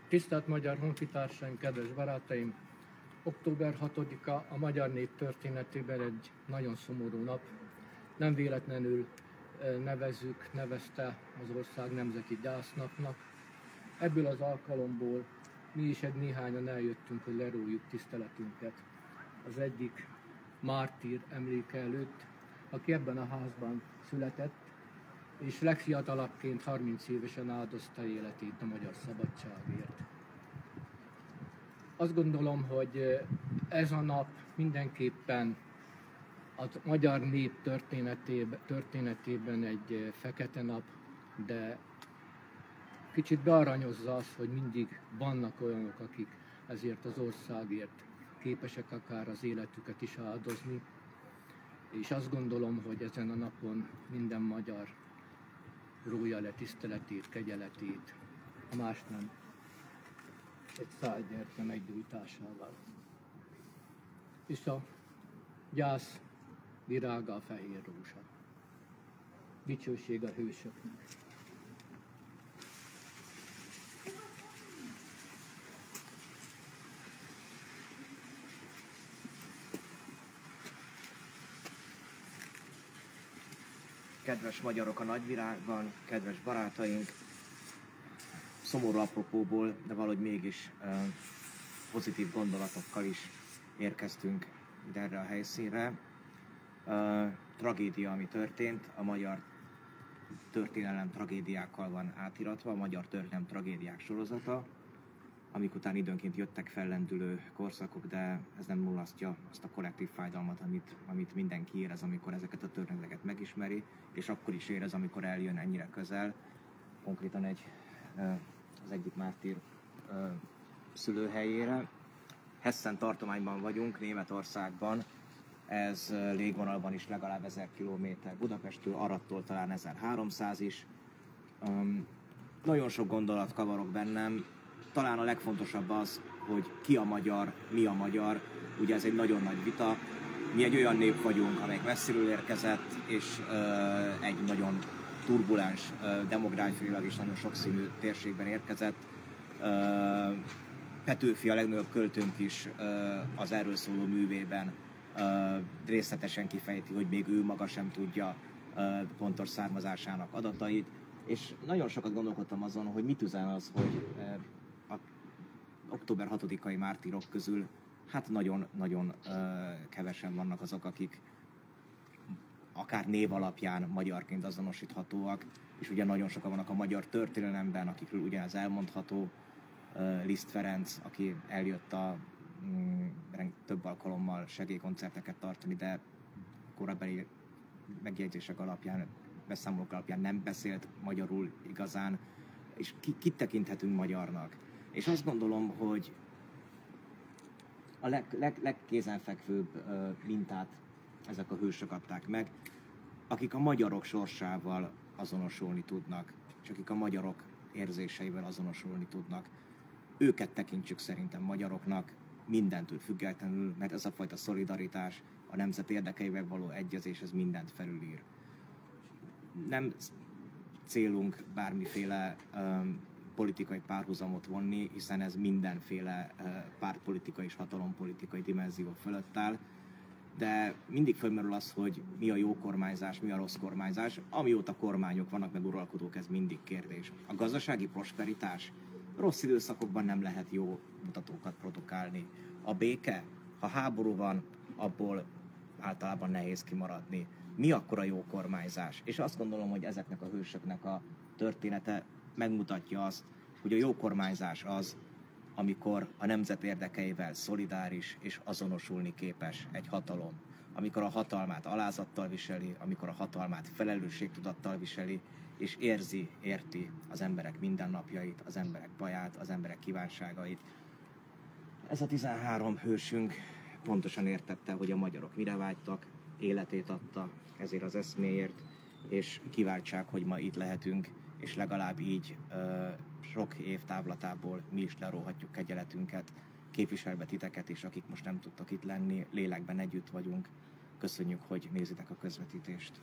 Tisztelt magyar honfitársaim, kedves barátaim! Október 6-a a magyar nép történetében egy nagyon szomorú nap. Nem véletlenül nevezte az ország nemzeti gyásznapnak. Ebből az alkalomból mi is néhányan eljöttünk, hogy leróljuk tiszteletünket az egyik mártír emléke előtt, aki ebben a házban született, és legfiatalabbként 30 évesen áldozta életét a magyar szabadságért. Azt gondolom, hogy ez a nap mindenképpen a magyar nép történetében egy fekete nap, de kicsit bearanyozza azt, hogy mindig vannak olyanok, akik ezért az országért képesek akár az életüket is áldozni. És azt gondolom, hogy ezen a napon minden magyar rója le tiszteletét, kegyeletét, ha más nem, egy szál gyertya meggyújtásával. És a gyász virága a fehér rózsa. Dicsőség a hősöknek. Kedves magyarok a nagyvilágban, kedves barátaink, szomorú apropóból, de valahogy mégis pozitív gondolatokkal is érkeztünk ide erre a helyszínre. Tragédia, ami történt, a magyar történelem tragédiákkal van átiratva, a magyar történelem tragédiák sorozata, amik után időnként jöttek fellendülő korszakok, de ez nem mulasztja azt a kollektív fájdalmat, amit mindenki érez, amikor ezeket a történeteket megismeri, és akkor is érez, amikor eljön ennyire közel. Konkrétan az egyik mártír szülőhelyére. Hessen tartományban vagyunk, Németországban. Ez légvonalban is legalább 1000 km, Budapesttől, Aradtól talán 1300 is. Nagyon sok gondolat kavarok bennem. Talán a legfontosabb az, hogy ki a magyar, mi a magyar. Ugye ez egy nagyon nagy vita. Mi egy olyan nép vagyunk, amelyik messziről érkezett, és egy nagyon turbulens, demográfiailag is nagyon sokszínű térségben érkezett. Petőfi, a legnagyobb költőnk is az erről szóló művében részletesen kifejti, hogy még ő maga sem tudja pontos származásának adatait. És nagyon sokat gondolkodtam azon, hogy mit üzen az, hogy október 6-ai mártírok közül hát nagyon kevesen vannak azok, akik akár név alapján magyarként azonosíthatóak, és ugye nagyon sokan vannak a magyar történelemben, akikről ugyanez elmondható. Liszt Ferenc, aki eljött több alkalommal segélykoncerteket tartani, de korábbi megjegyzések alapján, beszámolók alapján nem beszélt magyarul igazán, és kit tekinthetünk magyarnak. És azt gondolom, hogy a legkézenfekvőbb mintát ezek a hősök adták meg, akik a magyarok sorsával azonosulni tudnak, és akik a magyarok érzéseivel azonosulni tudnak. Őket tekintsük szerintem magyaroknak, mindentől függetlenül, mert ez a fajta szolidaritás, a nemzet érdekeivel való egyezés, ez mindent felülír. Nem célunk bármiféle politikai párhuzamot vonni, hiszen ez mindenféle pártpolitikai és hatalompolitikai dimenzió fölött áll, de mindig fölmerül az, hogy mi a jó kormányzás, mi a rossz kormányzás. Amióta kormányok vannak, meg uralkodók, ez mindig kérdés. A gazdasági prosperitás, rossz időszakokban nem lehet jó mutatókat produkálni. A béke, ha háború van, abból általában nehéz kimaradni. Mi akkor a jó kormányzás? És azt gondolom, hogy ezeknek a hősöknek a története megmutatja azt, hogy a jó kormányzás az, amikor a nemzet érdekeivel szolidáris és azonosulni képes egy hatalom. Amikor a hatalmát alázattal viseli, amikor a hatalmát felelősségtudattal viseli, és érti az emberek mindennapjait, az emberek baját, az emberek kívánságait. Ez a 13 hősünk pontosan értette, hogy a magyarok mire vágytak, életét adta ezért az eszméért, és kiváltság, hogy ma itt lehetünk, és legalább így sok év távlatából mi is leróhatjuk kegyeletünket, képviselve titeket is, akik most nem tudtak itt lenni, lélekben együtt vagyunk. Köszönjük, hogy nézitek a közvetítést.